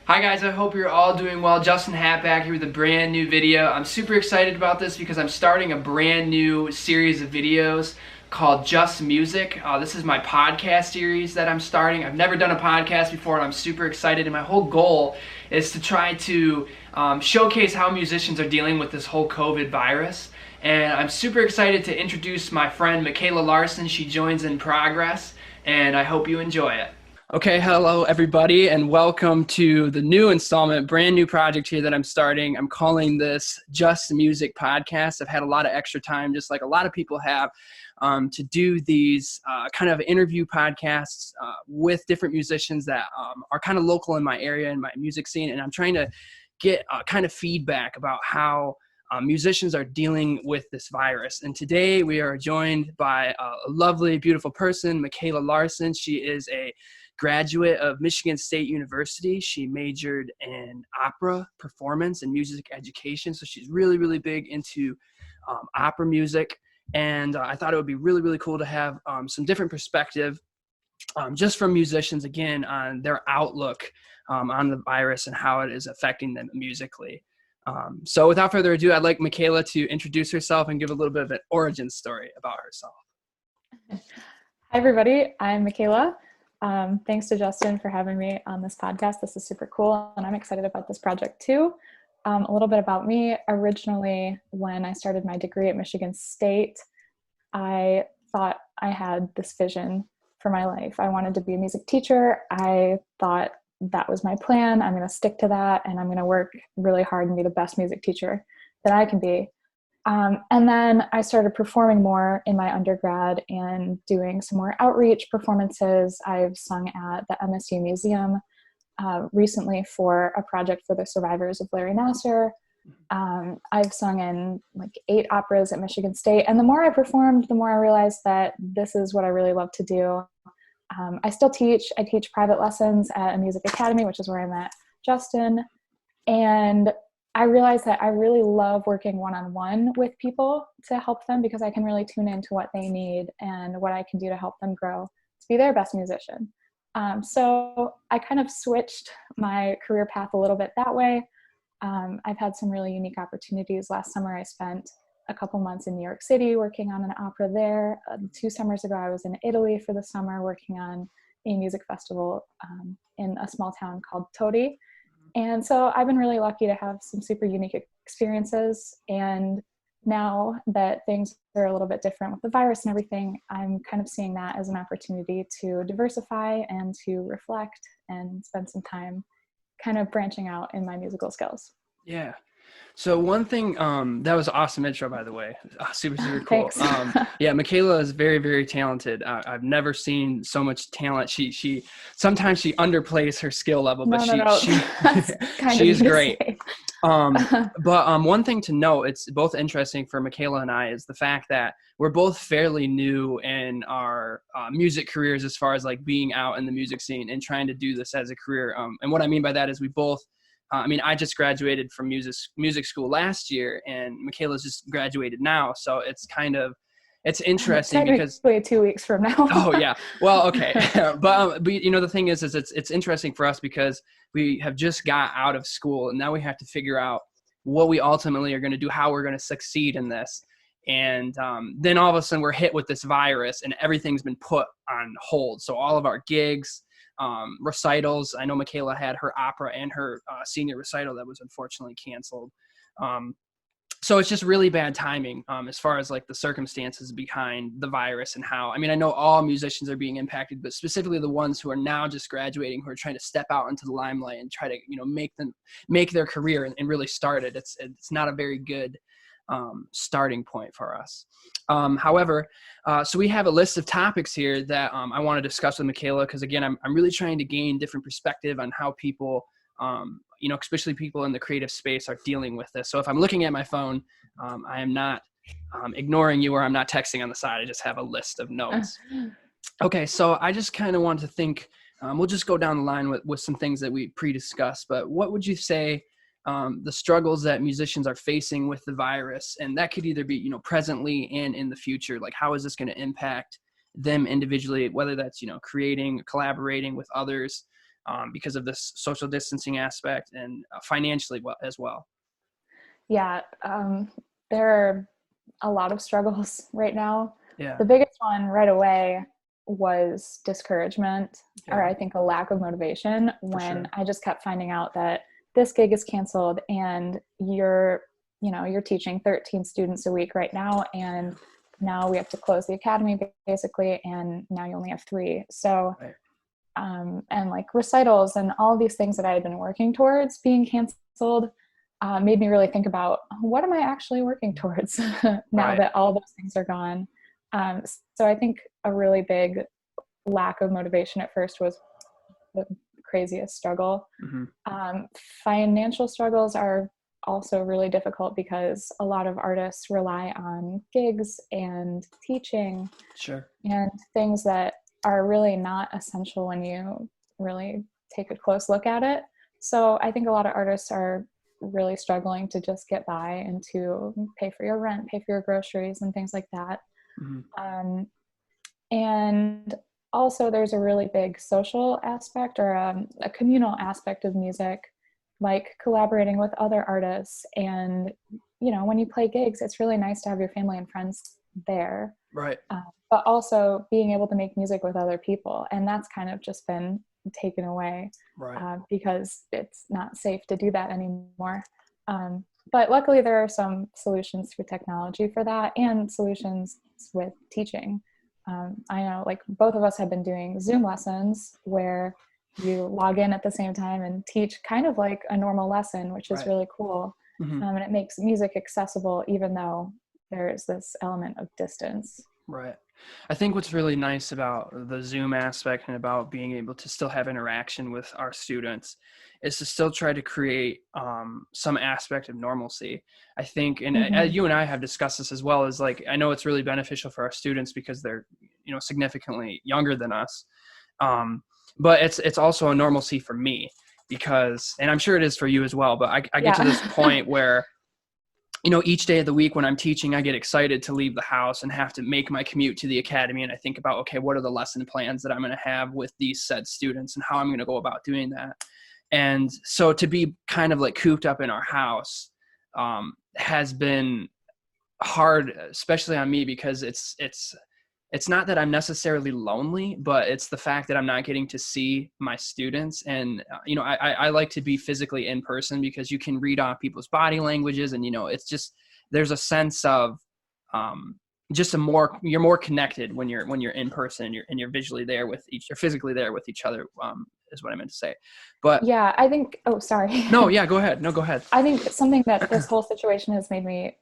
Hi guys, I hope you're all doing well. Justin Hatt back here with a brand new video. I'm super excited about this because I'm starting a brand new series of videos called Just Music. This is my podcast series that I'm starting. I've never done a podcast before and I'm super excited, and my whole goal is to try to showcase how musicians are dealing with this whole COVID virus. And I'm super excited to introduce my friend Michaela Larsen. She joins in progress, and I hope you enjoy it. Okay, hello everybody, and welcome to the new installment, brand new project here that I'm starting. I'm calling this Just Music Podcast. I've had a lot of extra time, just like a lot of people have, to do these kind of interview podcasts with different musicians that are kind of local in my area, in my music scene, and I'm trying to get kind of feedback about how musicians are dealing with this virus. And today we are joined by a lovely, beautiful person, Michaela Larsen. She is a graduate of Michigan State University. She majored in opera performance and music education. So she's really, really big into opera music. And I thought it would be really, really cool to have some different perspective just from musicians, again, on their outlook on the virus and how it is affecting them musically. So without further ado, I'd like Michaela to introduce herself and give a little bit of an origin story about herself. Hi, everybody. I'm Michaela. Thanks to Justin for having me on this podcast. This is super cool, and I'm excited about this project too. A little bit about me. Originally, when I started my degree at Michigan State, I thought I had this vision for my life. I wanted to be a music teacher. I thought that was my plan. I'm going to stick to that, and I'm going to work really hard and be the best music teacher that I can be. And then I started performing more in my undergrad and doing some more outreach performances. I've sung at the MSU Museum recently for a project for the survivors of Larry Nassar. I've sung in like 8 operas at Michigan State. And the more I performed, the more I realized that this is what I really love to do. I still teach. I teach private lessons at a music academy, which is where I met Justin. And I realized that I really love working one-on-one with people to help them, because I can really tune into what they need and what I can do to help them grow to be their best musician. So I kind of switched my career path a little bit that way. I've had some really unique opportunities. Last summer, I spent a couple months in New York City working on an opera there. 2 summers ago, I was in Italy for the summer working on a music festival in a small town called Todi. And so I've been really lucky to have some super unique experiences. And now that things are a little bit different with the virus and everything, I'm kind of seeing that as an opportunity to diversify and to reflect and spend some time kind of branching out in my musical skills. Yeah. So one thing, that was an awesome intro, by the way. Super, super cool. Thanks. Yeah, Michaela is very, very talented. I've never seen so much talent. She sometimes she underplays her skill level, but No. That's kind of she is you to great. say. But one thing to note, it's both interesting for Michaela and I, is the fact that we're both fairly new in our music careers, as far as like being out in the music scene and trying to do this as a career. And what I mean by that is we both, I just graduated from music school last year, and Michaela's just graduated now. So it's interesting because Technically 2 weeks from now. oh yeah, well, okay. but the thing is it's interesting for us because we have just got out of school, and now we have to figure out what we ultimately are going to do, how we're going to succeed in this. And then all of a sudden we're hit with this virus, and everything's been put on hold. So all of our gigs, recitals. I know Michaela had her opera and her senior recital that was unfortunately canceled. So it's just really bad timing as far as like the circumstances behind the virus and how, I know all musicians are being impacted, but specifically the ones who are now just graduating, who are trying to step out into the limelight and try to, make their career and really start it. It's not a very good starting point for us. However, so we have a list of topics here that I want to discuss with Michaela, because again, I'm really trying to gain different perspective on how people, especially people in the creative space, are dealing with this. So if I'm looking at my phone, I am not ignoring you, or I'm not texting on the side. I just have a list of notes. Okay, so I just kind of want to think, we'll just go down the line with some things that we pre-discussed, but what would you say the struggles that musicians are facing with the virus, and that could either be, presently and in the future, like how is this going to impact them individually, whether that's, creating, collaborating with others, because of this social distancing aspect and financially as well? Yeah, there are a lot of struggles right now. Yeah. The biggest one right away was discouragement, or Yeah, I think a lack of motivation, for when sure. I just kept finding out that this gig is canceled and you're teaching 13 students a week right now, and now we have to close the academy basically, and now you only have 3. So Right. and like recitals and all these things that I had been working towards being canceled, made me really think about, what am I actually working towards now Right. that all those things are gone. So I think a really big lack of motivation at first was the craziest struggle. Hmm. Um, Financial struggles are also really difficult because a lot of artists rely on gigs and teaching Sure. and things that are really not essential when you really take a close look at it. So I think a lot of artists are really struggling to just get by and to pay for your rent, pay for your groceries, and things like that. Hmm. Um, and also, there's a really big social aspect, or a communal aspect of music, like collaborating with other artists. And, when you play gigs, it's really nice to have your family and friends there, Right. but also being able to make music with other people. And that's kind of just been taken away Right. because it's not safe to do that anymore. But luckily, there are some solutions through technology for that, and solutions with teaching. I know, like, both of us have been doing Zoom lessons where you log in at the same time and teach kind of like a normal lesson, which is Right. really cool. Hmm. And it makes music accessible, even though there is this element of distance. Right. I think what's really nice about the Zoom aspect and about being able to still have interaction with our students is to still try to create some aspect of normalcy. I think, and Mm-hmm. you and I have discussed this as well, as like, I know it's really beneficial for our students because they're, significantly younger than us. But it's also a normalcy for me because, and I'm sure it is for you as well, but I get to this Yeah. point where each day of the week when I'm teaching, I get excited to leave the house and have to make my commute to the academy. And I think about, okay, what are the lesson plans that I'm going to have with these said students and how I'm going to go about doing that. And so to be kind of like cooped up in our house has been hard, especially on me, because it's not that I'm necessarily lonely, but it's the fact that I'm not getting to see my students. And, I like to be physically in person because you can read off people's body languages. And, it's just, there's a sense of just you're more connected when you're in person and you're visually there with you're physically there with each other, is what I meant to say. But Yeah, I think, oh, sorry. no, yeah, go ahead. No, go ahead. I think something that this whole situation has made me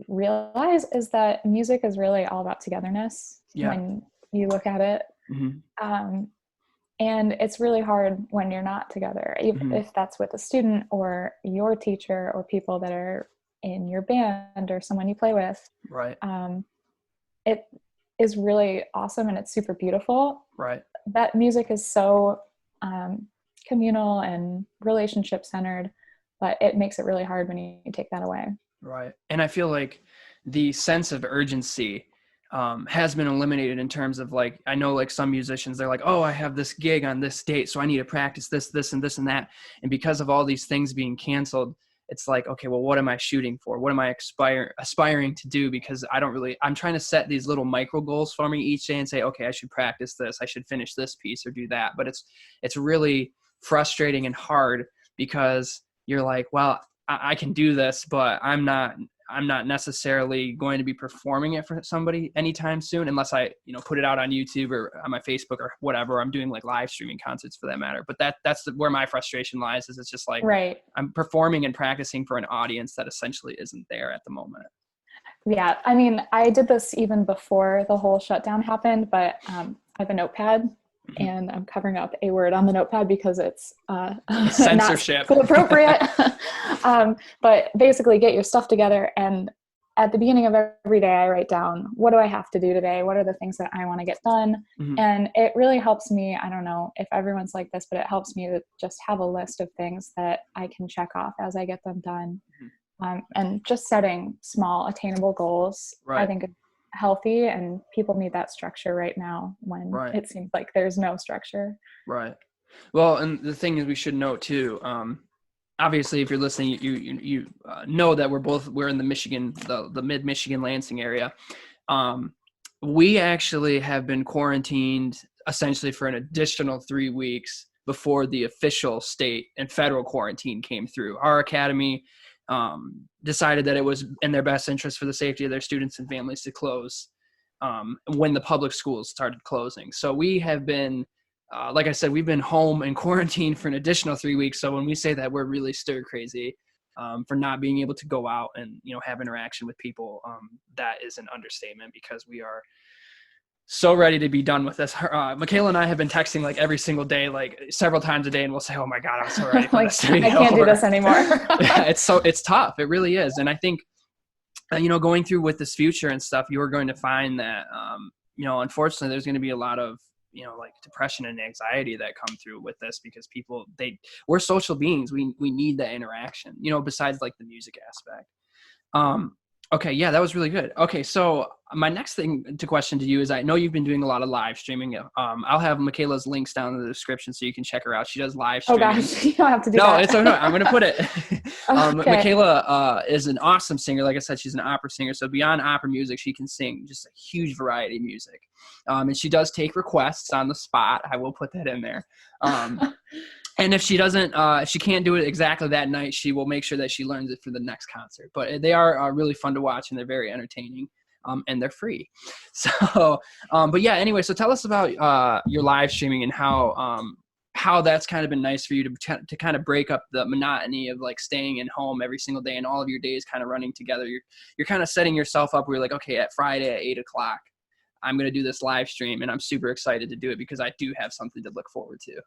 realize is that music is really all about togetherness Yeah. when you look at it. Hmm. Um, and it's really hard when you're not together, Hmm. if that's with a student or your teacher or people that are in your band or someone you play with. Right. Um, it is really awesome and it's super beautiful. Right. That music is so communal and relationship centered, but it makes it really hard when you take that away. Right. And I feel like the sense of urgency has been eliminated in terms of, like, I know like some musicians, they're like, oh, I have this gig on this date, so I need to practice this, and this and that. And because of all these things being canceled, it's like, okay, well, what am I shooting for? What am I aspiring to do? Because I'm trying to set these little micro goals for me each day and say, okay, I should practice this, I should finish this piece or do that. But it's really frustrating and hard because you're like, well, I can do this, but I'm not necessarily going to be performing it for somebody anytime soon unless I, put it out on YouTube or on my Facebook or whatever. I'm doing like live streaming concerts for that matter. But that's where my frustration lies, is it's just like, Right. I'm performing and practicing for an audience that essentially isn't there at the moment. Yeah. I mean, I did this even before the whole shutdown happened, but I have a notepad Mhm. and I'm covering up a word on the notepad because it's not Censorship. school appropriate. But basically, get your stuff together. And at the beginning of every day, I write down, what do I have to do today? What are the things that I want to get done? Mhm. And it really helps me. I don't know if everyone's like this, but it helps me to just have a list of things that I can check off as I get them done. Mhm. And just setting small, attainable goals, I Right. think, is healthy, and people need that structure right now when Right. it seems like there's no structure. Right. Well, and the thing is, we should note too. Obviously, if you're listening, you know that we're in the Michigan, the mid Michigan Lansing area. We actually have been quarantined essentially for an additional 3 weeks before the official state and federal quarantine came through. Our academy decided that it was in their best interest for the safety of their students and families to close when the public schools started closing. So we have been, like I said, we've been home and quarantined for an additional 3 weeks. So when we say that, we're really stir crazy for not being able to go out and, have interaction with people. That is an understatement, because we are so ready to be done with this. Michaela and I have been texting like every single day, like several times a day, and we'll say, "Oh my God, I'm so ready for Like, this to be I can't over." do this anymore. Yeah, it's tough. It really is. And I think, going through with this future and stuff, you're going to find that, unfortunately, there's going to be a lot of, like depression and anxiety that come through with this, because we're social beings. We need that interaction, besides like the music aspect. Okay. Yeah, that was really good. Okay. So my next question to you is, I know you've been doing a lot of live streaming. I'll have Michaela's links down in the description so you can check her out. She does live streaming. Oh gosh, you don't have to do that. No, it's okay. I'm going to put it. Okay. Michaela is an awesome singer. Like I said, she's an opera singer. So beyond opera music, she can sing just a huge variety of music. And she does take requests on the spot. I will put that in there. And if she doesn't, if she can't do it exactly that night, she will make sure that she learns it for the next concert. But they are really fun to watch, and they're very entertaining, and they're free. So, but yeah, anyway, so tell us about your live streaming and how that's kind of been nice for you to kind of break up the monotony of like staying in home every single day and all of your days kind of running together. You're kind of setting yourself up where you're like, okay, at Friday at 8 o'clock, I'm going to do this live stream, and I'm super excited to do it because I do have something to look forward to.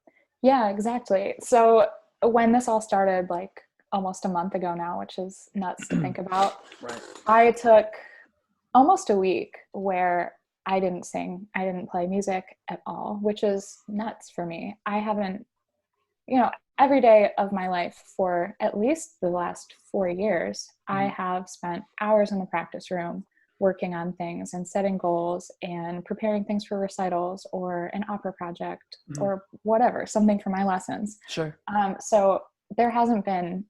Yeah, exactly. So when this all started, like almost a month ago now, which is nuts to think about, Right. I took almost a week where I didn't sing, I didn't play music at all, which is nuts for me. I haven't, every day of my life for at least the last 4 years, I have spent hours in the practice room working on things and setting goals and preparing things for recitals or an opera project or whatever, something for my lessons. Sure. So there hasn't been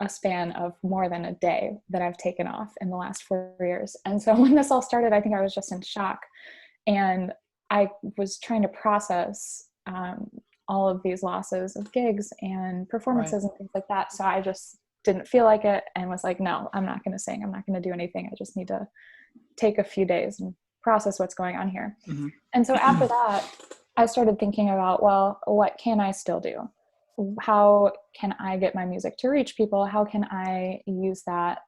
a span of more than a day that I've taken off in the last 4 years. And so when this all started, I think I was just in shock, and I was trying to process all of these losses of gigs and performances and things like that. So I just didn't feel like it and was like, no, I'm not going to sing. I'm not going to do anything. I just need to take a few days and process what's going on here. And so after that, I started thinking about, well, what can I still do? How can I get my music to reach people? How can I use that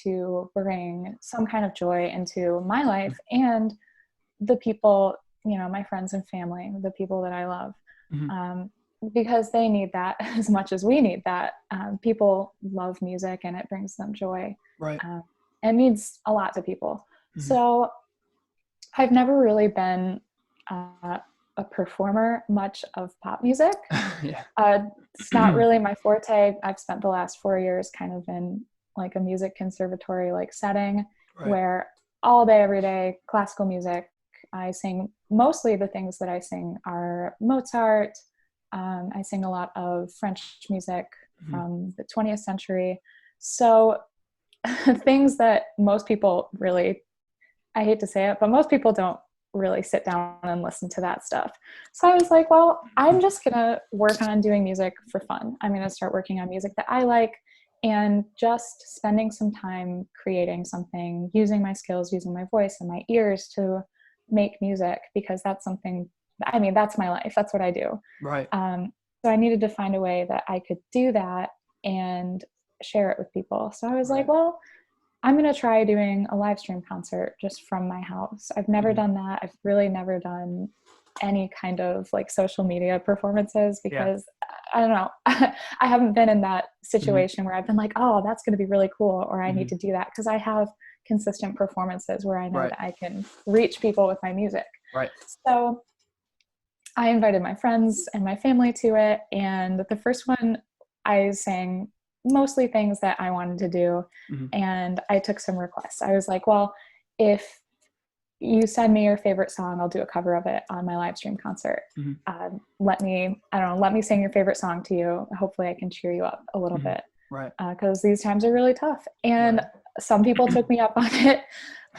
to bring some kind of joy into my life and the people, my friends and family, the people that I love, because they need that as much as we need that. People love music and it brings them joy. Right. It means a lot to people. So I've never really been a performer much of pop music. It's not really my forte. I've spent the last 4 years kind of in like a music conservatory like setting where all day, every day, classical music. I sing, mostly the things that I sing are Mozart. I sing a lot of French music from the 20th century. So things that most people really, I hate to say it, but most people don't really sit down and listen to that stuff. So I was like, well, I'm just going to work on doing music for fun. I'm going to start working on music that I like and just spending some time creating something, using my skills, using my voice and my ears to make music, because that's something, that's my life. That's what I do. Right. So I needed to find a way that I could do that and share it with people. So I was like, well, I'm going to try doing a live stream concert just from my house. I've never done that. I've really never done any kind of like social media performances because I don't know. I haven't been in that situation where I've been like, oh, that's going to be really cool. Or I need to do that because I have consistent performances where I know that I can reach people with my music. Right. So I invited my friends and my family to it. And the first one I sang mostly things that I wanted to do. And I took some requests. I was like, well, if you send me your favorite song, I'll do a cover of it on my live stream concert. Mm-hmm. Let me sing your favorite song to you. Hopefully I can cheer you up a little bit. Right. Because these times are really tough. And Right. some people took me up on it.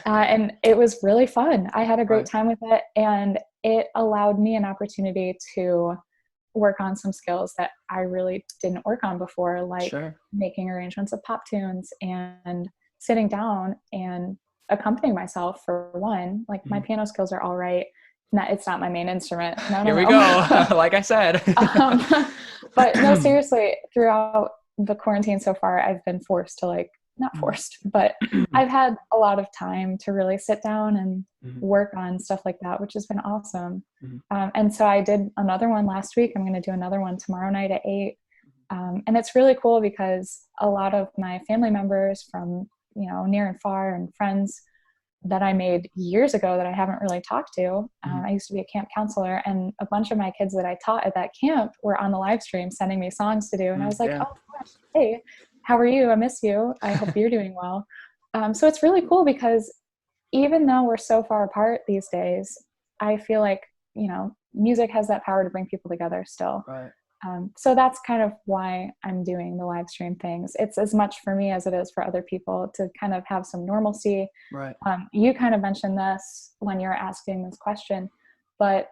And it was really fun. I had a great time with it. And it allowed me an opportunity to work on some skills that I really didn't work on before, like making arrangements of pop tunes and sitting down and accompanying myself for one. Like my piano skills are all right. It's not my main instrument. No. Here we go. Like I said. But no, seriously, throughout the quarantine so far, I've been forced to not forced, but I've had a lot of time to really sit down and work on stuff like that, which has been awesome. And so I did another one last week. I'm going to do another one tomorrow night at 8. And it's really cool because a lot of my family members from, near and far, and friends that I made years ago that I haven't really talked to. I used to be a camp counselor, and a bunch of my kids that I taught at that camp were on the live stream sending me songs to do. And I was like, oh gosh, hey, how are you? I miss you. I hope you're doing well. So it's really cool because even though we're so far apart these days, I feel like, music has that power to bring people together still. Right. So that's kind of why I'm doing the live stream things. It's as much for me as it is for other people to kind of have some normalcy. Right. You kind of mentioned this when you were asking this question, but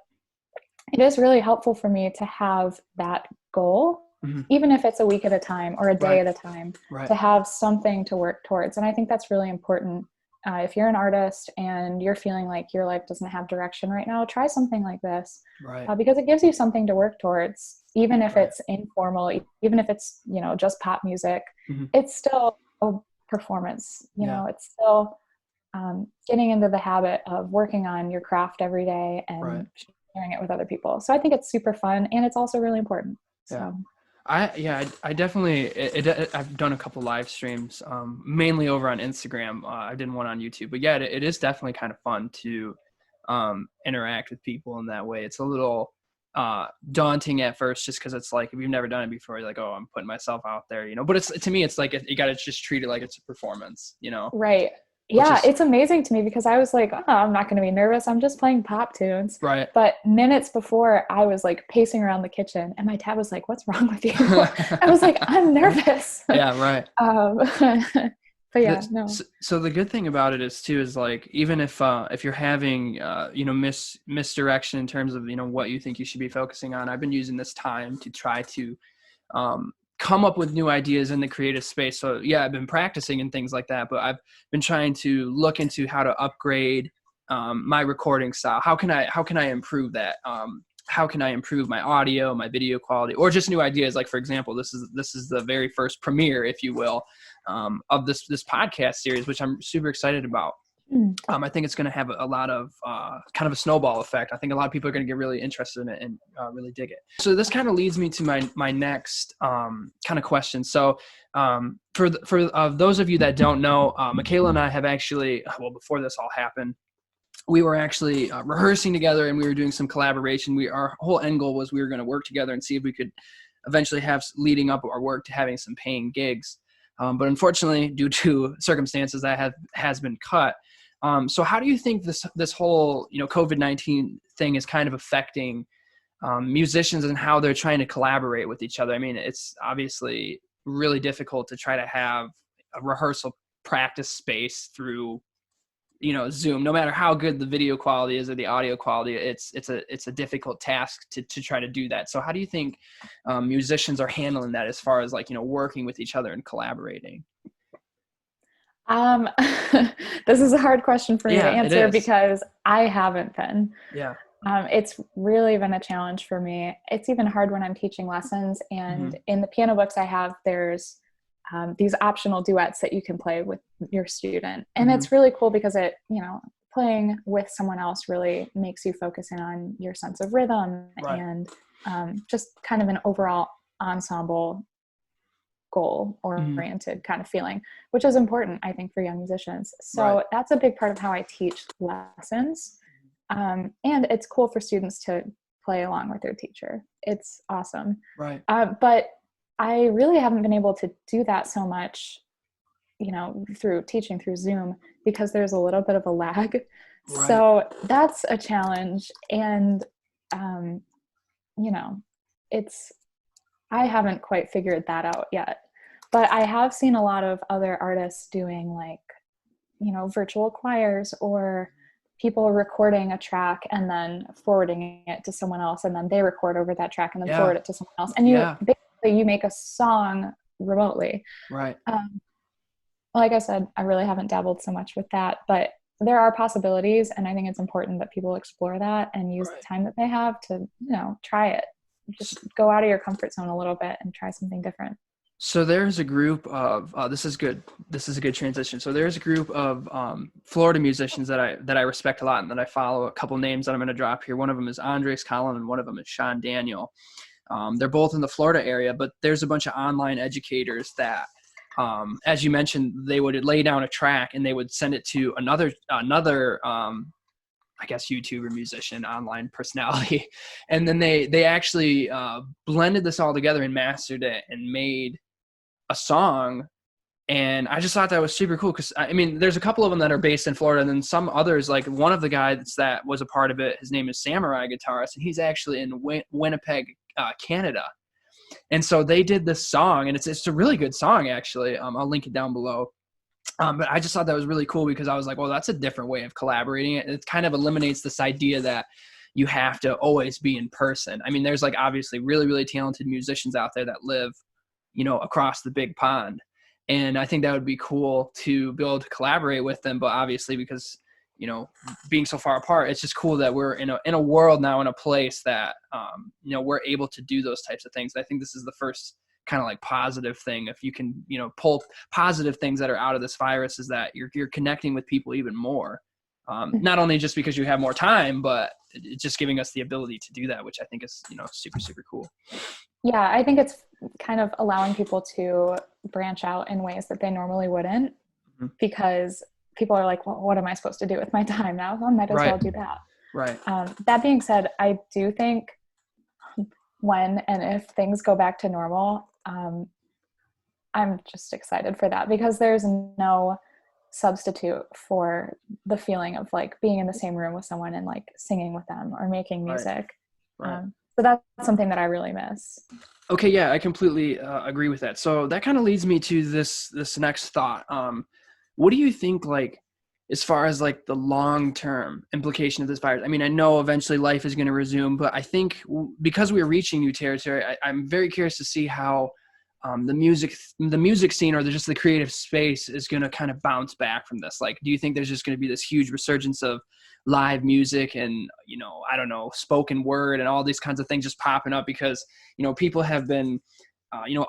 it is really helpful for me to have that goal, even if it's a week at a time or a day at a time, to have something to work towards. And I think that's really important. If you're an artist and you're feeling like your life doesn't have direction right now, try something like this, because it gives you something to work towards, even if it's informal, even if it's, just pop music. It's still a performance, it's still getting into the habit of working on your craft every day and sharing it with other people. So I think it's super fun, and it's also really important. So. I definitely, I've done a couple live streams, mainly over on Instagram. I did one on YouTube, but it is definitely kind of fun to interact with people in that way. It's a little daunting at first, just because it's like, if you've never done it before, you're like, oh, I'm putting myself out there, but to me, it's like, you got to just treat it like it's a performance, Right. Yeah, it's amazing to me because I was like, oh, I'm not going to be nervous. I'm just playing pop tunes. Right. But minutes before, I was like pacing around the kitchen, and my dad was like, what's wrong with you? I was like, I'm nervous. Yeah, right. But yeah, no. So the good thing about it is like, even if you're having misdirection in terms of what you think you should be focusing on, I've been using this time to try to come up with new ideas in the creative space. So I've been practicing and things like that, but I've been trying to look into how to upgrade my recording style. How can I improve that? How can I improve my audio, my video quality, or just new ideas? Like, for example, this is the very first premiere, if you will, of this podcast series, which I'm super excited about. I think it's going to have a lot of kind of a snowball effect. I think a lot of people are going to get really interested in it and really dig it. So this kind of leads me to my next kind of question. So for those of you that don't know, Michaela and I have actually, before this all happened, we were actually rehearsing together, and we were doing some collaboration. Our whole end goal was we were going to work together and see if we could eventually have, leading up our work to having some paying gigs. But unfortunately, due to circumstances, that has been cut. So how do you think this whole COVID-19 thing is kind of affecting musicians and how they're trying to collaborate with each other? I mean, it's obviously really difficult to try to have a rehearsal practice space through Zoom. No matter how good the video quality is or the audio quality, it's a difficult task to try to do that. So how do you think musicians are handling that as far as working with each other and collaborating? This is a hard question for me to answer because I haven't been. Yeah. It's really been a challenge for me. It's even hard when I'm teaching lessons, and in the piano books I have, there's these optional duets that you can play with your student. And it's really cool because it, playing with someone else really makes you focus in on your sense of rhythm and just kind of an overall ensemble goal oriented kind of feeling, which is important, I think, for young musicians. So that's a big part of how I teach lessons. And it's cool for students to play along with their teacher. It's awesome. Right. But I really haven't been able to do that so much, through teaching through Zoom, because there's a little bit of a lag. Right. So that's a challenge. And, you know, it's, I haven't quite figured that out yet. But I have seen a lot of other artists doing like, virtual choirs or people recording a track and then forwarding it to someone else, and then they record over that track and then Yeah. forward it to someone else. And Yeah. you make a song remotely. Right. Um, like I said, I really haven't dabbled so much with that, but there are possibilities, and I think it's important that people explore that and use the Right. time that they have to, try it. Just go out of your comfort zone a little bit and try something different. So there's a group of this is good. This is a good transition. So there's a group of Florida musicians that I respect a lot and that I follow. A couple names that I'm going to drop here. One of them is Andres Collin and one of them is Sean Daniel. They're both in the Florida area, but there's a bunch of online educators that, as you mentioned, they would lay down a track and they would send it to another I guess YouTuber, musician, online personality, and then they actually blended this all together and mastered it and made a song. And I just thought that was super cool because I mean, there's a couple of them that are based in Florida, and then some others, like one of the guys that was a part of it, his name is Samurai Guitarist, and he's actually in Winnipeg, Canada. And so they did this song, and it's a really good song actually. I'll link it down below. But I just thought that was really cool because I was like, well, that's a different way of collaborating. It kind of eliminates this idea that you have to always be in person. I mean, there's like obviously really, really talented musicians out there that live, across the big pond. And I think that would be cool to be able to collaborate with them. But obviously, because, being so far apart, it's just cool that we're in a world now, in a place that, we're able to do those types of things. I think this is the first kind of like positive thing. If you can, pull positive things that are out of this virus, is that you're connecting with people even more. Not only just because you have more time, but it's just giving us the ability to do that, which I think is, super, super cool. Yeah, I think it's kind of allowing people to branch out in ways that they normally wouldn't, Mm-hmm. because people are like, well, what am I supposed to do with my time now? Well, I might as well do that. Right. That being said, I do think when and if things go back to normal, I'm just excited for that, because there's no substitute for the feeling of like being in the same room with someone and like singing with them or making music. Right. So that's something that I really miss. Okay, yeah, I completely agree with that. So that kind of leads me to this next thought. What do you think, like, as far as like the long-term implication of this virus? I mean, I know eventually life is going to resume, but I think because we're reaching new territory, I'm very curious to see how the music scene, or just the creative space, is going to kind of bounce back from this. Like, do you think there's just going to be this huge resurgence of live music and, I don't know, spoken word and all these kinds of things just popping up because, people have been,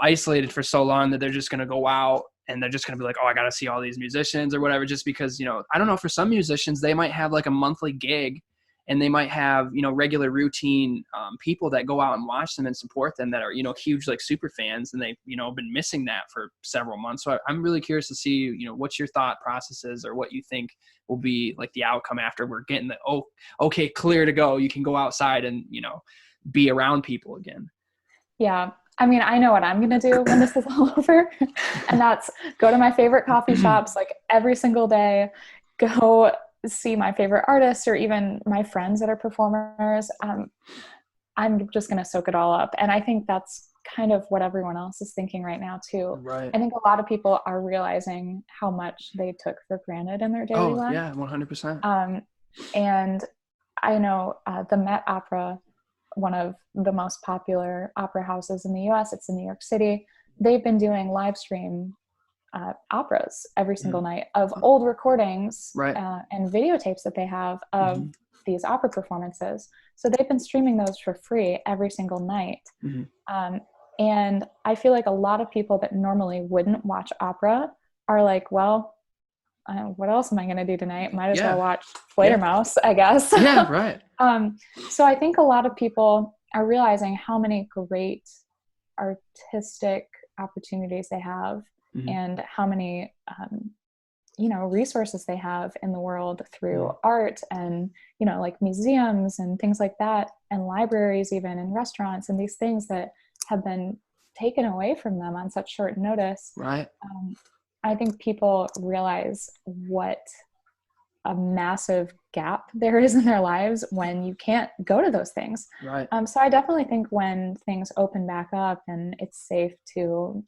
isolated for so long that they're just going to go out and they're just going to be like, oh, I got to see all these musicians or whatever, just because, I don't know, for some musicians, they might have like a monthly gig and they might have, regular routine people that go out and watch them and support them that are, huge, like super fans. And they've, been missing that for several months. So I'm really curious to see, what's your thought processes, or what you think will be like the outcome after we're getting the, okay, clear to go. You can go outside and, be around people again. Yeah. I mean, I know what I'm going to do when this is all over, and that's go to my favorite coffee shops like every single day, go see my favorite artists or even my friends that are performers. I'm just going to soak it all up. And I think that's kind of what everyone else is thinking right now too. Right. I think a lot of people are realizing how much they took for granted in their daily life. Yeah, 100%. And I know the Met Opera, one of the most popular opera houses in the US, it's in New York City. They've been doing live stream operas every single night of old recordings and videotapes that they have of these opera performances. So they've been streaming those for free every single night. And I feel like a lot of people that normally wouldn't watch opera are like, well, what else am I going to do tonight? Might as well watch Fledermaus, I guess. Yeah, right. So I think a lot of people are realizing how many great artistic opportunities they have, and how many, resources they have in the world through art and, like museums and things like that, and libraries even, and restaurants, and these things that have been taken away from them on such short notice. Right. I think people realize what a massive gap there is in their lives when you can't go to those things. Right. So I definitely think when things open back up and it's safe to,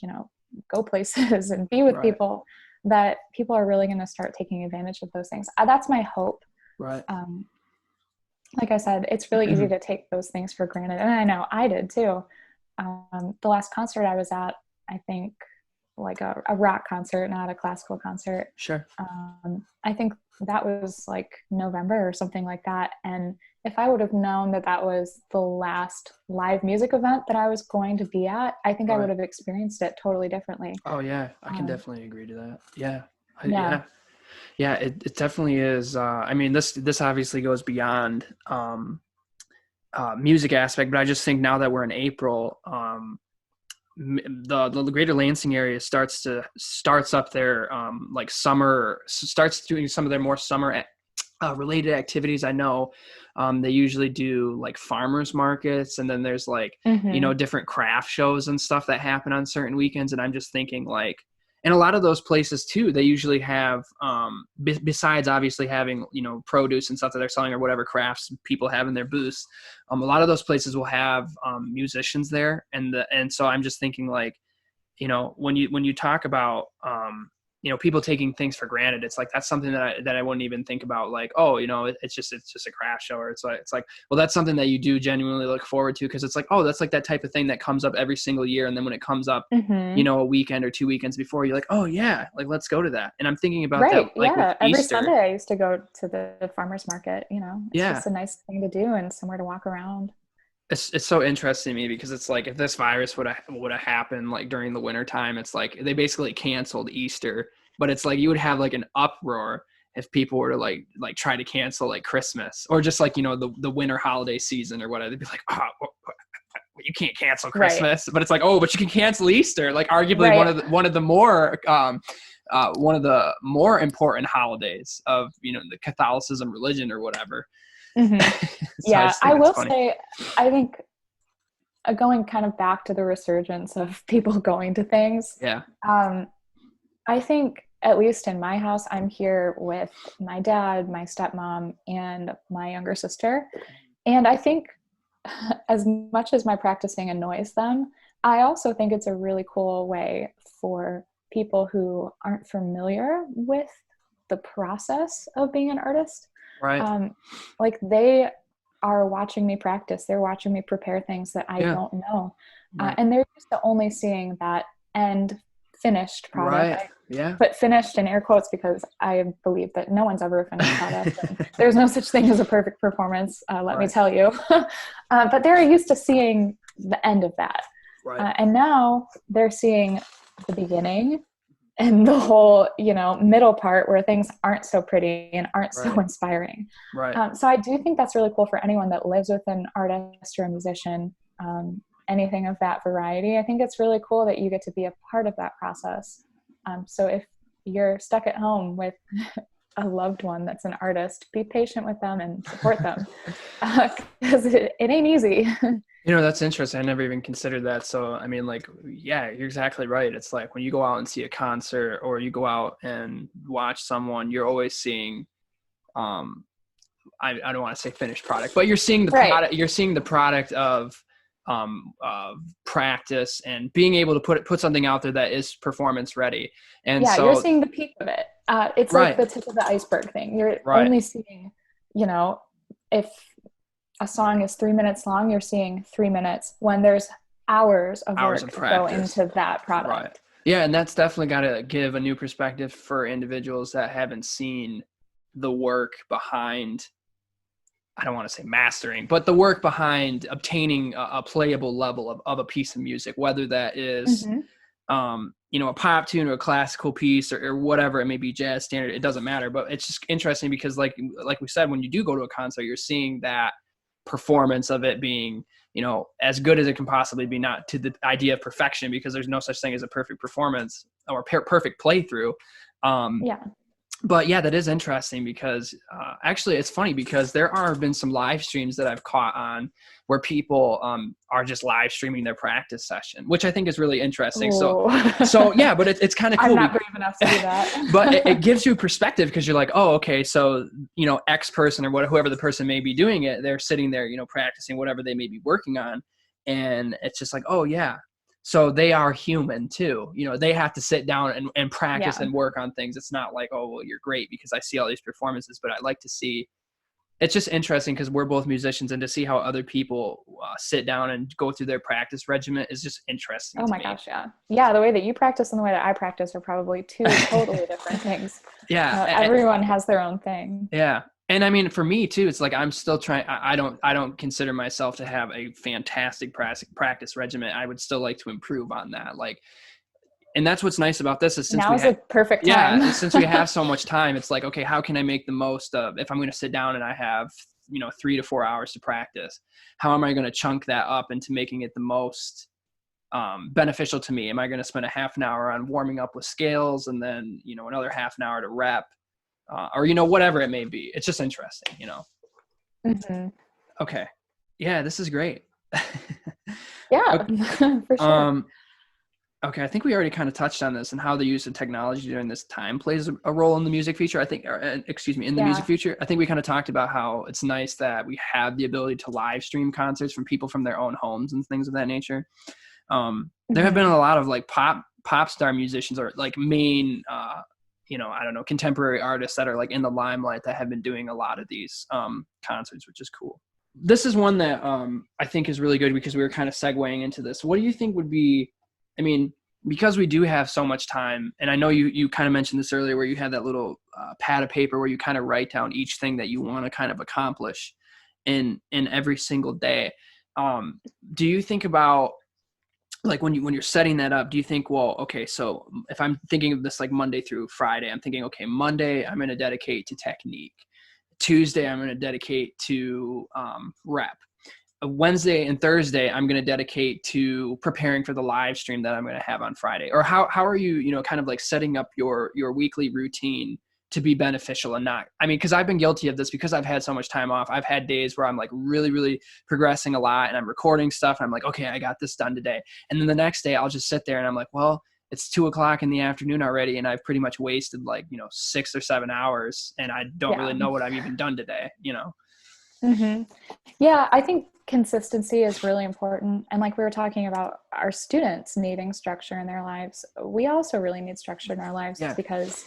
go places and be with Right. people, that people are really going to start taking advantage of those things. That's my hope. Right. Like I said, it's really easy to take those things for granted. And I know I did too. The last concert I was at, I think like a rock concert, not a classical concert. Sure. I think that was like November or something like that. And if I would have known that that was the last live music event that I was going to be at, I think I would have experienced it totally differently. Oh yeah, I can definitely agree to that. Yeah. Yeah. Yeah, it definitely is. I mean, this obviously goes beyond music aspect, but I just think now that we're in April, the greater Lansing area starts up their like summer, starts doing some of their more summer related activities. I know they usually do like farmers markets, and then there's like different craft shows and stuff that happen on certain weekends. And I'm just thinking like, and a lot of those places too, they usually have besides obviously having produce and stuff that they're selling or whatever crafts people have in their booths, a lot of those places will have musicians there, and so I'm just thinking like, when you talk about people taking things for granted, it's like that's something that I wouldn't even think about, like, oh, it's just a craft show, or it's like well, that's something that you do genuinely look forward to, because it's like, oh, that's like that type of thing that comes up every single year, and then when it comes up a weekend or 2 weekends before, you're like, oh yeah, like let's go to that. And I'm thinking about that like with every Easter. Sunday I used to go to the farmers market. It's just a nice thing to do and somewhere to walk around. It's so interesting to me, because it's like if this virus would have happened like during the winter time, it's like they basically canceled Easter, but it's like you would have like an uproar if people were to like try to cancel like Christmas, or just like the winter holiday season or whatever. They'd be like, oh, you can't cancel Christmas, but it's like, oh, but you can cancel Easter, like arguably one of the more important holidays of the Catholicism religion or whatever. Yeah, I will say, I think going kind of back to the resurgence of people going to things. Yeah. I think, at least in my house, I'm here with my dad, my stepmom, and my younger sister. And I think as much as my practicing annoys them, I also think it's a really cool way for people who aren't familiar with the process of being an artist. Right. Like they are watching me practice. They're watching me prepare things that I don't know. Right. And they're used to only seeing that end finished product. Right. Yeah. But finished in air quotes, because I believe that no one's ever a finished product. There's no such thing as a perfect performance, let me tell you. But they're used to seeing the end of that. Right. And now they're seeing the beginning and the whole, middle part where things aren't so pretty and aren't so inspiring. Right. So I do think that's really cool for anyone that lives with an artist or a musician, anything of that variety. I think it's really cool that you get to be a part of that process. So if you're stuck at home with a loved one that's an artist, be patient with them and support them, because it ain't easy. That's interesting. I never even considered that. So, I mean, like, yeah, you're exactly right. It's like when you go out and see a concert, or you go out and watch someone, you're always seeing, I don't want to say finished product, but you're seeing the product. You're seeing the product of practice and being able to put something out there that is performance ready. And so you're seeing the peak of it. It's like the tip of the iceberg thing. You're only seeing, if a song is 3 minutes long, you're seeing 3 minutes when there's hours of work to go into that product. Right. Yeah. And that's definitely got to give a new perspective for individuals that haven't seen the work behind, I don't want to say mastering, but the work behind obtaining a playable level of a piece of music, whether that is, a pop tune or a classical piece or whatever it may be, jazz standard, it doesn't matter. But it's just interesting because like we said, when you do go to a concert, you're seeing that performance of it being, as good as it can possibly be, not to the idea of perfection, because there's no such thing as a perfect performance or perfect playthrough. But yeah, that is interesting because actually it's funny because there are been some live streams that I've caught on where people are just live streaming their practice session, which I think is really interesting. So, Oh, yeah, but it's kind of I'm cool. not brave enough to do But it that. gives you perspective because you're like, oh, okay, so, X person or whoever the person may be doing it, they're sitting there, practicing whatever they may be working on. And it's just like, oh yeah. So they are human too. They have to sit down and practice Yeah. and work on things. It's not like, oh, well, you're great because I see all these performances, but I like to see, it's just interesting because we're both musicians, and to see how other people sit down and go through their practice regimen is just interesting Oh to my me. gosh, yeah. Yeah, the way that you practice and the way that I practice are probably two totally different things. Yeah. Everyone has their own thing. Yeah. And I mean, for me too, it's like, I'm still trying, I don't consider myself to have a fantastic practice regimen. I would still like to improve on that. Like, and that's what's nice about this is since Now we is a have, perfect yeah, time. since we have so much time, it's like, okay, how can I make the most of, if I'm going to sit down and I have, 3 to 4 hours to practice, how am I going to chunk that up into making it the most beneficial to me? Am I going to spend a half an hour on warming up with scales and then, another half an hour to rep, or, whatever it may be? It's just interesting. Hmm. Okay. Yeah, this is great. Yeah, Okay. for sure. Okay, I think we already kind of touched on this and how the use of technology during this time plays a role in the music feature. I think, excuse me, in the music Yeah. feature. I think we kind of talked about how it's nice that we have the ability to live stream concerts from people from their own homes and things of that nature. There have been Hmm. a lot of like pop star musicians or like main, I don't know, contemporary artists that are like in the limelight that have been doing a lot of these concerts, which is cool. This is one that I think is really good because we were kind of segueing into this. What do you think would be, I mean, because we do have so much time, and I know you kind of mentioned this earlier where you had that little pad of paper where you kind of write down each thing that you want to kind of accomplish in every single day. Do you think about, like, when you're setting that up, do you think, well, okay, so if I'm thinking of this like Monday through Friday, I'm thinking, okay, Monday I'm going to dedicate to technique. Tuesday I'm going to dedicate to rep. Wednesday and Thursday I'm going to dedicate to preparing for the live stream that I'm going to have on Friday? Or how are you, kind of like setting up your weekly routine to be beneficial and not, I mean, because I've been guilty of this because I've had so much time off. I've had days where I'm like really, really progressing a lot and I'm recording stuff and I'm like, okay, I got this done today. And then the next day I'll just sit there and I'm like, well, it's 2 o'clock in the afternoon already, and I've pretty much wasted like, 6 or 7 hours, and I don't really Yeah. know what I've even done today. Hmm. Yeah, I think consistency is really important. And like we were talking about our students needing structure in their lives, we also really need structure in our lives Yeah. because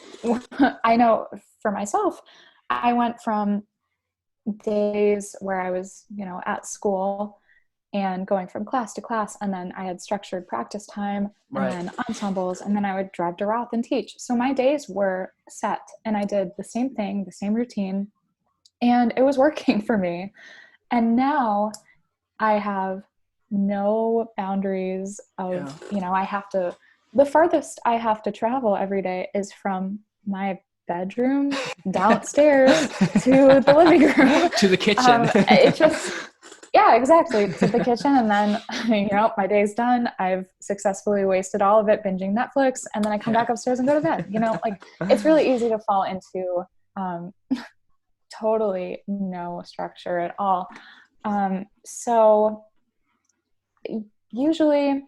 I know for myself, I went from days where I was, at school and going from class to class, and then I had structured practice time and Right. then ensembles, and then I would drive to Roth and teach. So my days were set and I did the same thing, the same routine, and it was working for me. And now I have no boundaries Yeah. of, I have to, the farthest I have to travel every day is from my bedroom downstairs to the living room. To the kitchen. It just, yeah, exactly. To the kitchen. And then, my day's done. I've successfully wasted all of it binging Netflix. And then I come Yeah. back upstairs and go to bed. Like it's really easy to fall into um, totally no structure at all. So usually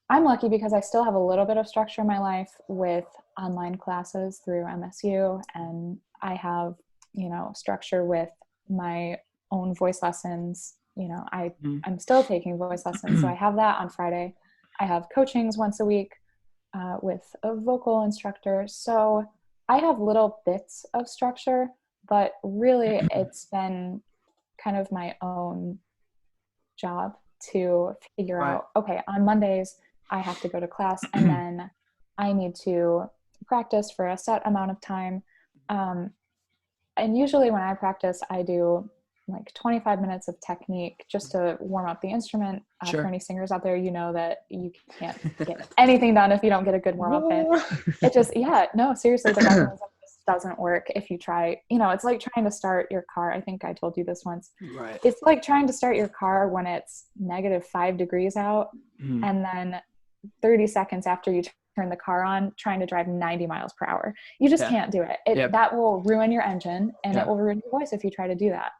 I'm lucky because I still have a little bit of structure in my life with online classes through MSU, and I have, structure with my own voice lessons. I'm still taking voice lessons. So I have that on Friday. I have coachings once a week with a vocal instructor. So I have little bits of structure, but really it's been kind of my own job to figure Right. out, okay, on Mondays, I have to go to class and then I need to practice for a set amount of time. And usually when I practice, I do like 25 minutes of technique just to warm up the instrument. For Sure. any singers out there, you know that you can't get anything done if you don't get a good warm up in. It just, yeah, no, seriously, the mechanism just doesn't work if you try, it's like trying to start your car. I think I told you this once. Right. It's like trying to start your car when it's -5 degrees out, Mhm. and then 30 seconds after you turn the car on trying to drive 90 miles per hour. You just can't do it. That will ruin your engine, and it will ruin your voice if you try to do that.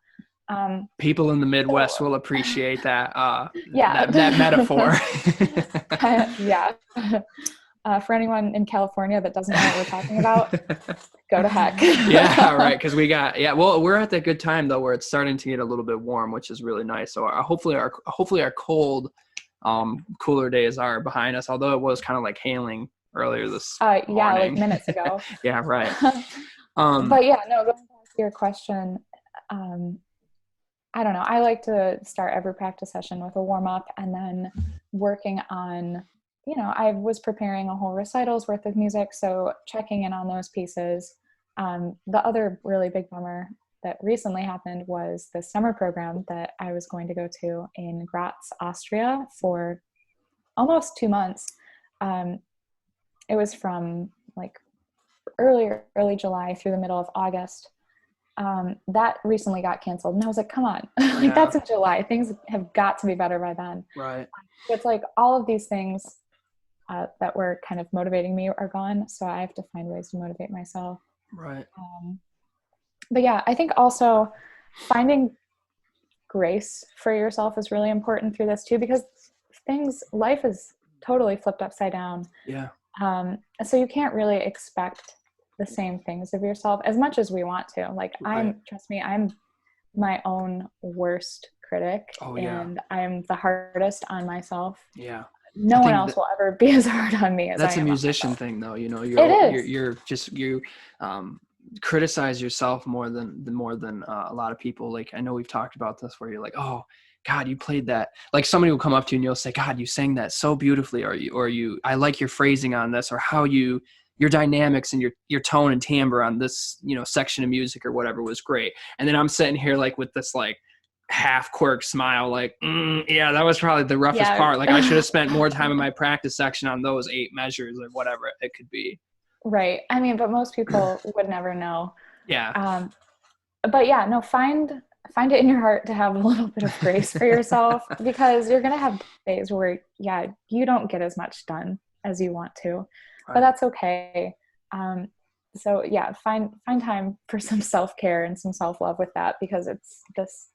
People in the Midwest will appreciate that. That metaphor. Yeah. For anyone in California that doesn't know what we're talking about, go to heck. Yeah, right. Because well, we're at that good time though, where it's starting to get a little bit warm, which is really nice. So hopefully our cold, cooler days are behind us. Although it was kind of like hailing earlier this morning. Like minutes ago. Yeah, right. But yeah, no, going back to your question, I don't know. I like to start every practice session with a warm up, and then working on, I was preparing a whole recital's worth of music. So checking in on those pieces. The other really big bummer that recently happened was the summer program that I was going to go to in Graz, Austria for almost 2 months. It was from like early July through the middle of August. That recently got canceled, and I was like, come on, that's in July. Things have got to be better by then. Right. It's like all of these things that were kind of motivating me are gone. So I have to find ways to motivate myself. Right. But yeah, I think also finding grace for yourself is really important through this too, because life is totally flipped upside down. Yeah. So you can't really expect the same things of yourself as much as we want to. Like trust me, I'm my own worst critic. And I'm the hardest on myself. Yeah. No one else will ever be as hard on me as I am. That's a musician thing though. You're criticize yourself more than a lot of people. Like, I know we've talked about this where you're like, oh God, you played that. Like somebody will come up to you and you'll say, God, you sang that so beautifully. Or I like your phrasing on this, or how your dynamics and your tone and timbre on this, section of music or whatever was great. And then I'm sitting here like with this like half quirk smile, like, yeah, that was probably the roughest part. Like I should have spent more time in my practice section on those 8 measures or whatever it could be. Right. I mean, but most people would never know. Yeah. But yeah, no, find it in your heart to have a little bit of grace for yourself, because you're going to have days where, you don't get as much done as you want to, but that's okay. So yeah, find time for some self-care and some self-love with that, because this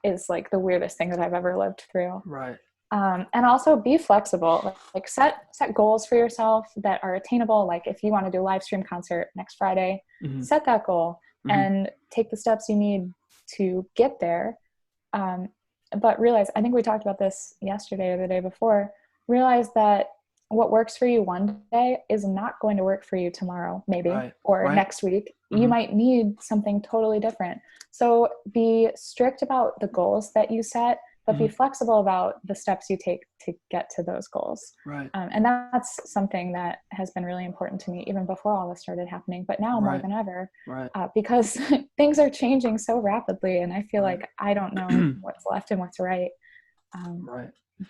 is like the weirdest thing that I've ever lived through. Right. And also be flexible, like set goals for yourself that are attainable. Like if you want to do a live stream concert next Friday, set that goal and take the steps you need to get there. But realize, I think we talked about this yesterday or the day before, realize that what works for you one day is not going to work for you tomorrow, maybe, or next week. You might need something totally different. So be strict about the goals that you set, but be flexible about the steps you take to get to those goals. Right. And that's something that has been really important to me even before all this started happening, but now more than ever, because things are changing so rapidly, and I feel like I don't know what's left and what's right.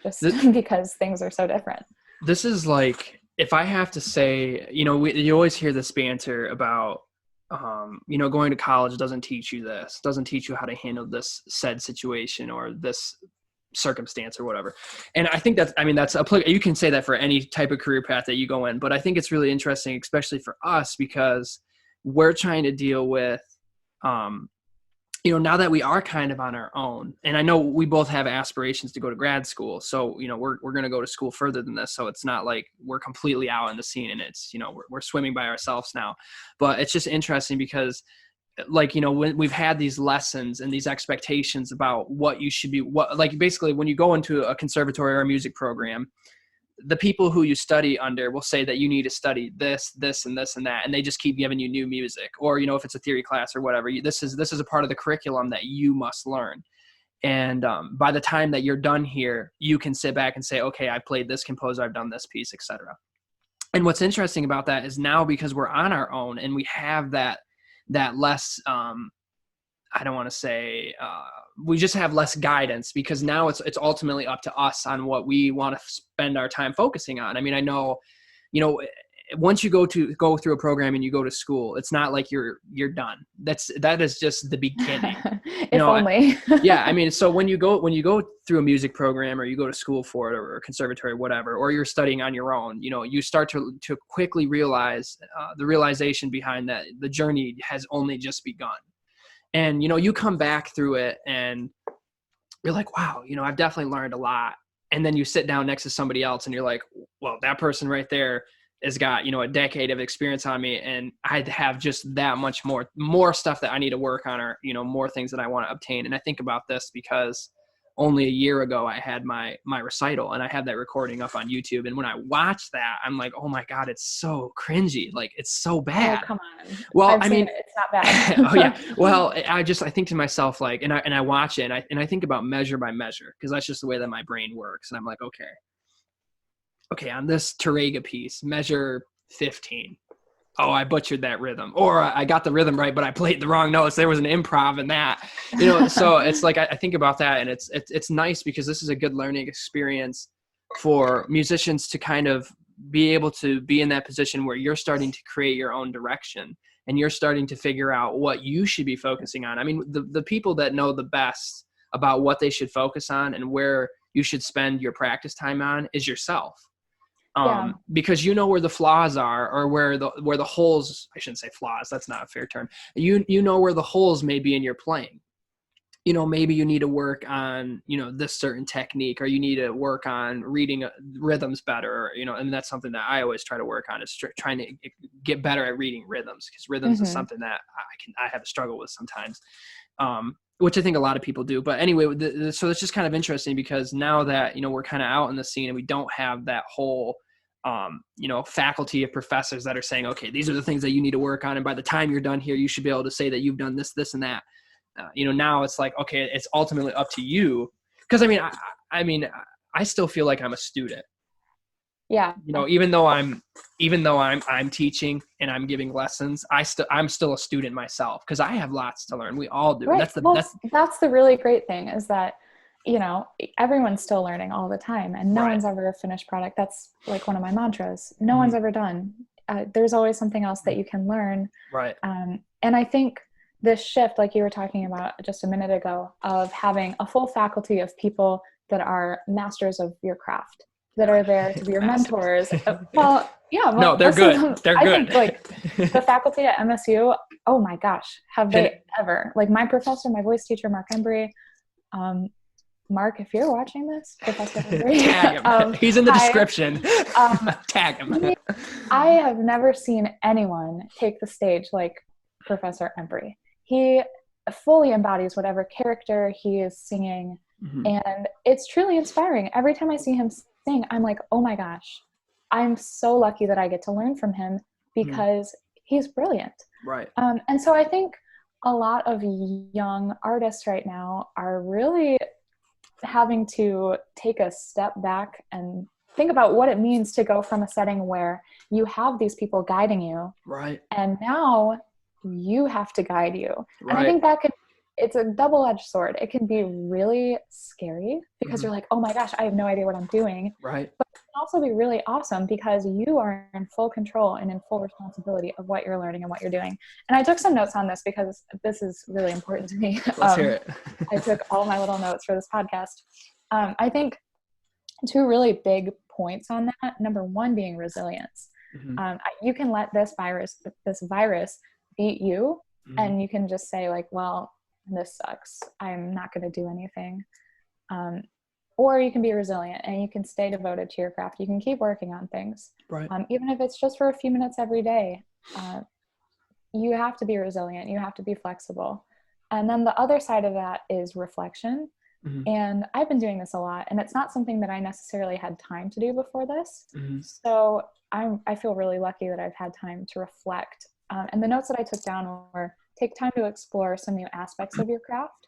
Just because things are so different. This is like, if I have to say, you always hear this banter about, going to college doesn't teach you this, doesn't teach you how to handle this said situation or this circumstance or whatever. And I think you can say that for any type of career path that you go in, but I think it's really interesting, especially for us, because we're trying to deal with, now that we are kind of on our own, and I know we both have aspirations to go to grad school. So, we're going to go to school further than this. So it's not like we're completely out in the scene and it's, we're swimming by ourselves now, but it's just interesting because when we've had these lessons and these expectations about what you should be, basically when you go into a conservatory or a music program, the people who you study under will say that you need to study this, this, and this, and that. And they just keep giving you new music, or, if it's a theory class or whatever, this is a part of the curriculum that you must learn. And by the time that you're done here, you can sit back and say, okay, I played this composer, I've done this piece, etc. And what's interesting about that is now, because we're on our own and we have that less, I don't want to say, we just have less guidance, because now it's ultimately up to us on what we want to spend our time focusing on. I mean, I know, once you go through a program and you go to school, it's not like you're done. That is just the beginning. If only. Yeah. I mean, so when you go through a music program or you go to school for it or a conservatory, whatever, or you're studying on your own, you start to quickly realize the realization behind that the journey has only just begun. And, you come back through it and you're like, wow, I've definitely learned a lot. And then you sit down next to somebody else and you're like, well, that person right there has got, a decade of experience on me. And I have just that much more stuff that I need to work on, or, more things that I want to obtain. And I think about this because only a year ago I had my recital, and I had that recording up on YouTube. And when I watched that, I'm like, oh my God, it's so cringy. Like, it's so bad. Oh, come on. Well, I mean, it's not bad. oh yeah. Well, I think to myself, like, and I watch it and I think about measure by measure, because that's just the way that my brain works. And I'm like, okay, on this Tarrega piece, measure 15. Oh, I butchered that rhythm, or I got the rhythm right, but I played the wrong notes. There was an improv in that, so it's like, I think about that, and it's nice because this is a good learning experience for musicians to kind of be able to be in that position where you're starting to create your own direction and you're starting to figure out what you should be focusing on. I mean, the people that know the best about what they should focus on and where you should spend your practice time on is yourself. Because where the flaws are, or where the holes, I shouldn't say flaws, that's not a fair term. You know where the holes may be in your playing. Maybe you need to work on, this certain technique, or you need to work on reading rhythms better, and that's something that I always try to work on, is trying to get better at reading rhythms, because rhythms is something that I have a struggle with sometimes. Which I think a lot of people do. But anyway, so it's just kind of interesting, because now that, we're kind of out in the scene and we don't have that whole, faculty of professors that are saying, okay, these are the things that you need to work on, and by the time you're done here, you should be able to say that you've done this, this, and that. Now it's like, okay, it's ultimately up to you. Because I still feel like I'm a student. Yeah. Even though I'm teaching and I'm giving lessons, I'm still a student myself, because I have lots to learn. We all do. Right. That's the really great thing, is that, everyone's still learning all the time, and no one's ever a finished product. That's like one of my mantras. No one's ever done. There's always something else that you can learn. Right. And I think this shift, like you were talking about just a minute ago, of having a full faculty of people that are masters of your craft, that are there to be your mentors. Well, yeah. Well, no, they're good. They're good. I think, like, the faculty at MSU, oh my gosh, have they ever, like, my professor, my voice teacher, Mark Embry, Mark, if you're watching this, Professor Embry, tag him. He's in the description. Tag him. I have never seen anyone take the stage like Professor Embry. He fully embodies whatever character he is singing. And it's truly inspiring. Every time I see him sing, I'm like, oh my gosh, I'm so lucky that I get to learn from him, because he's brilliant. Right. And so I think a lot of young artists right now are really having to take a step back and think about what it means to go from a setting where you have these people guiding you. Right. And now you have to guide you. Right. And I think it's a double-edged sword. It can be really scary, because you're like, oh my gosh, I have no idea what I'm doing. Right. But it can also be really awesome, because you are in full control and in full responsibility of what you're learning and what you're doing. And I took some notes on this because this is really important to me. Let's hear it. I took all my little notes for this podcast. I think two really big points on that. Number one being resilience. You can let this virus beat you, and you can just say, like, well, this sucks, I'm not going to do anything. Or you can be resilient and you can stay devoted to your craft. You can keep working on things. Right. Even if it's just for a few minutes every day. You have to be resilient. You have to be flexible. And then the other side of that is reflection. And I've been doing this a lot, and it's not something that I necessarily had time to do before this. So I feel really lucky that I've had time to reflect. And the notes that I took down were: take time to explore some new aspects of your craft.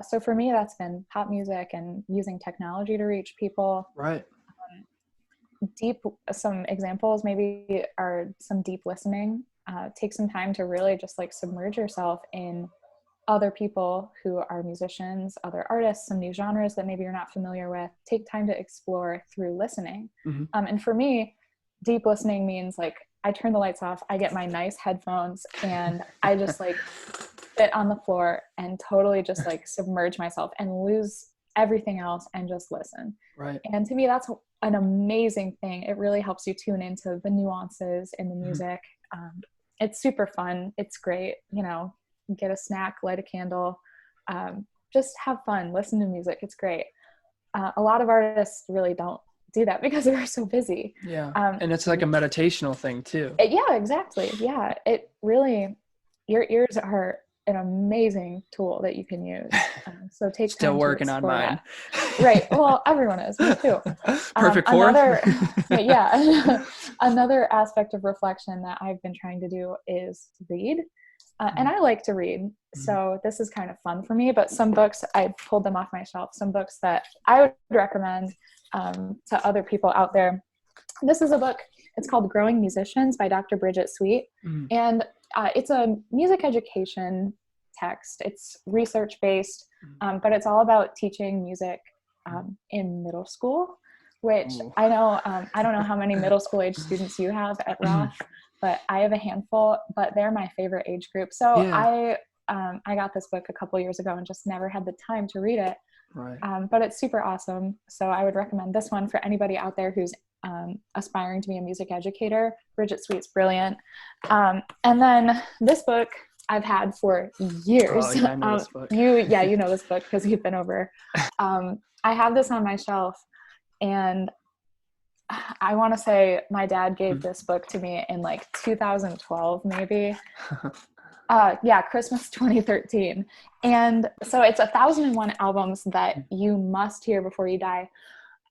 So for me, that's been pop music and using technology to reach people. Right. Some examples maybe are some deep listening. Take some time to really just like submerge yourself in other people who are musicians, other artists, some new genres that maybe you're not familiar with. Take time to explore through listening. And for me, deep listening means like I turn the lights off, I get my nice headphones, and I just like sit on the floor and totally just like submerge myself and lose everything else and just listen. Right. And to me, that's an amazing thing. It really helps you tune into the nuances in the music. It's super fun. It's great. You know, get a snack, light a candle, just have fun, listen to music. It's great. A lot of artists really don't do that because they're so busy. Yeah. And it's like a meditational thing too. Yeah, exactly. Yeah. It really, your ears are an amazing tool that you can use. So take Still time working to on mine. Right. Well, everyone is. Me too. Perfect fourth. Another aspect of reflection that I've been trying to do is read. And I like to read, so this is kind of fun for me, but some books, I pulled them off my shelf, some books that I would recommend to other people out there. This is a book, it's called Growing Musicians by Dr. Bridget Sweet, and it's a music education text. It's research-based, but it's all about teaching music in middle school, which I know, I don't know how many middle school age students you have at Roth, but I have a handful, but they're my favorite age group. So I got this book a couple years ago and just never had the time to read it. Right. But it's super awesome. So I would recommend this one for anybody out there who's aspiring to be a music educator. Bridget Sweet's brilliant. And then this book I've had for years. Oh, yeah, I know this book. You know this book because you've been over. I have this on my shelf, and I want to say my dad gave this book to me in like 2012, maybe. Christmas 2013. And so it's 1,001 albums that you must hear before you die.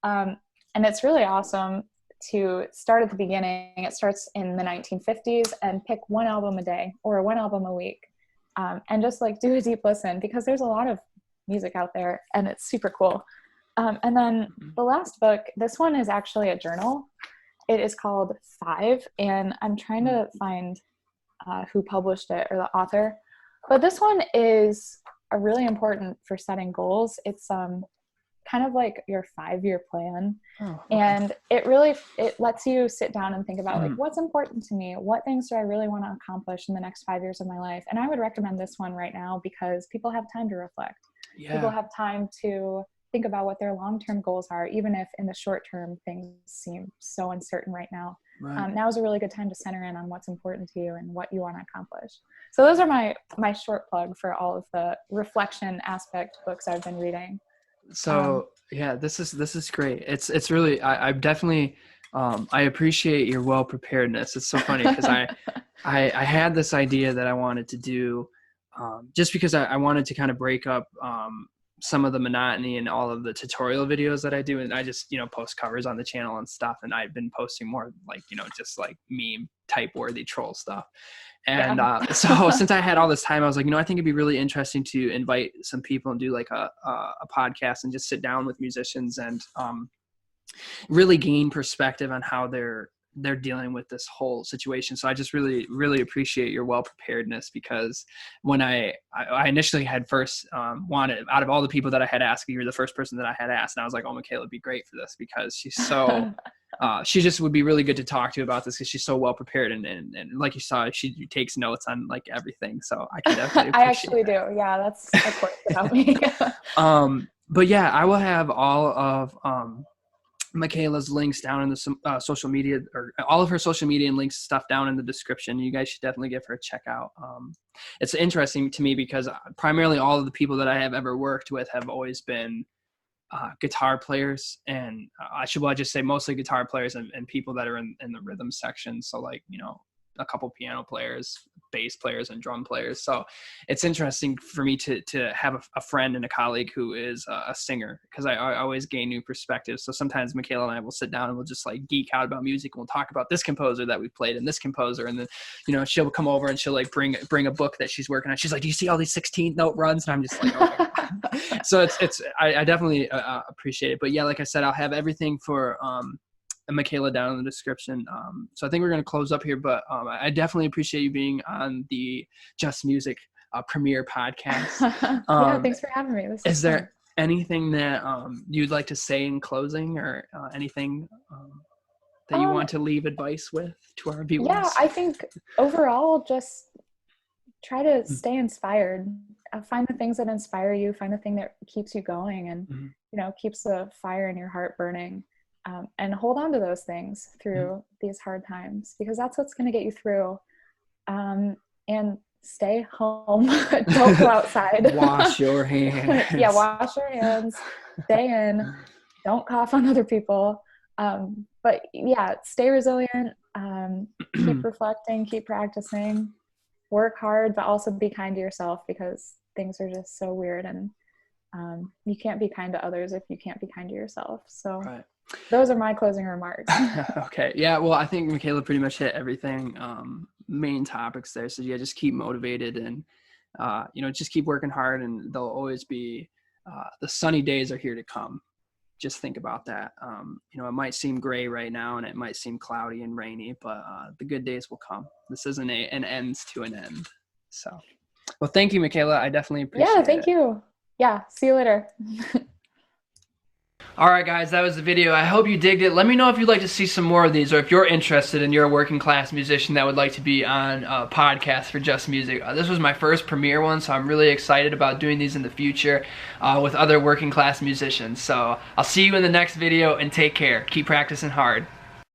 And it's really awesome to start at the beginning. It starts in the 1950s and pick one album a day or one album a week. And just like do a deep listen, because there's a lot of music out there and it's super cool. And then the last book, this one is actually a journal. It is called Five, and I'm trying to find who published it or the author. But this one is really important for setting goals. It's kind of like your 5-year plan. And it lets you sit down and think about like, what's important to me? What things do I really want to accomplish in the next 5 years of my life? And I would recommend this one right now because people have time to reflect. Yeah. People have time to think about what their long-term goals are, even if in the short term things seem so uncertain right now. Right. Now is a really good time to center in on what's important to you and what you want to accomplish. So those are my short plug for all of the reflection aspect books I've been reading. So this is great. It's really, I definitely, I appreciate your well preparedness. It's so funny because I had this idea that I wanted to do, just because I wanted to kind of break up, some of the monotony and all of the tutorial videos that I do. And I just, post covers on the channel and stuff. And I've been posting more like, just like meme type worthy troll stuff. And so since I had all this time, I was like, I think it'd be really interesting to invite some people and do like a podcast and just sit down with musicians and really gain perspective on how they're dealing with this whole situation. So I just really, really appreciate your well preparedness, because when I initially had first wanted, out of all the people that I had asked, you were the first person that I had asked. And I was like, oh, Michaela would be great for this because she's so, she just would be really good to talk to about this because she's so well prepared. And like you saw, she takes notes on like everything. So I can definitely appreciate I actually do. Yeah, that's of course about me. But yeah, I will have all of, Michaela's links down in the social media, or all of her social media and links stuff down in the description. You guys should definitely give her a check out. It's interesting to me because primarily all of the people that I have ever worked with have always been guitar players, and I should just say mostly guitar players and people that are in the rhythm section. So like, a couple piano players, bass players, and drum players. So it's interesting for me to have a friend and a colleague who is a singer, because I always gain new perspectives. So sometimes Michaela and I will sit down and we'll just like geek out about music, and we'll talk about this composer that we played and this composer, and then she'll come over and she'll like bring a book that she's working on. She's like, do you see all these 16th note runs? And I'm just like, oh my God. So I definitely appreciate it. But yeah, like I said, I'll have everything for Michaela down in the description. So I think we're going to close up here, but I definitely appreciate you being on the Just Music premiere podcast. Yeah, thanks for having me. Is there anything that you'd like to say in closing, or anything that you want to leave advice with to our viewers? Yeah, I think overall, just try to stay inspired. Find the things that inspire you, find the thing that keeps you going, and keeps the fire in your heart burning, and hold on to those things through these hard times, because that's what's going to get you through. And stay home. Don't go outside. Wash your hands. Yeah, wash your hands. Stay in. Don't cough on other people. But yeah, stay resilient. Keep reflecting, keep practicing, work hard, but also be kind to yourself, because things are just so weird, and you can't be kind to others if you can't be kind to yourself. So those are my closing remarks. Okay. Yeah. Well, I think Michaela pretty much hit everything, main topics there. So yeah, just keep motivated, and, just keep working hard, and there'll always be, the sunny days are here to come. Just think about that. It might seem gray right now, and it might seem cloudy and rainy, but the good days will come. This isn't an end to an end. So, well, thank you, Michaela. I definitely appreciate it. Yeah, thank you. Yeah, see you later. All right, guys, that was the video. I hope you digged it. Let me know if you'd like to see some more of these, or if you're interested and you're a working class musician that would like to be on a podcast for Just Music. This was my first premiere one, so I'm really excited about doing these in the future with other working class musicians. So I'll see you in the next video, and take care. Keep practicing hard.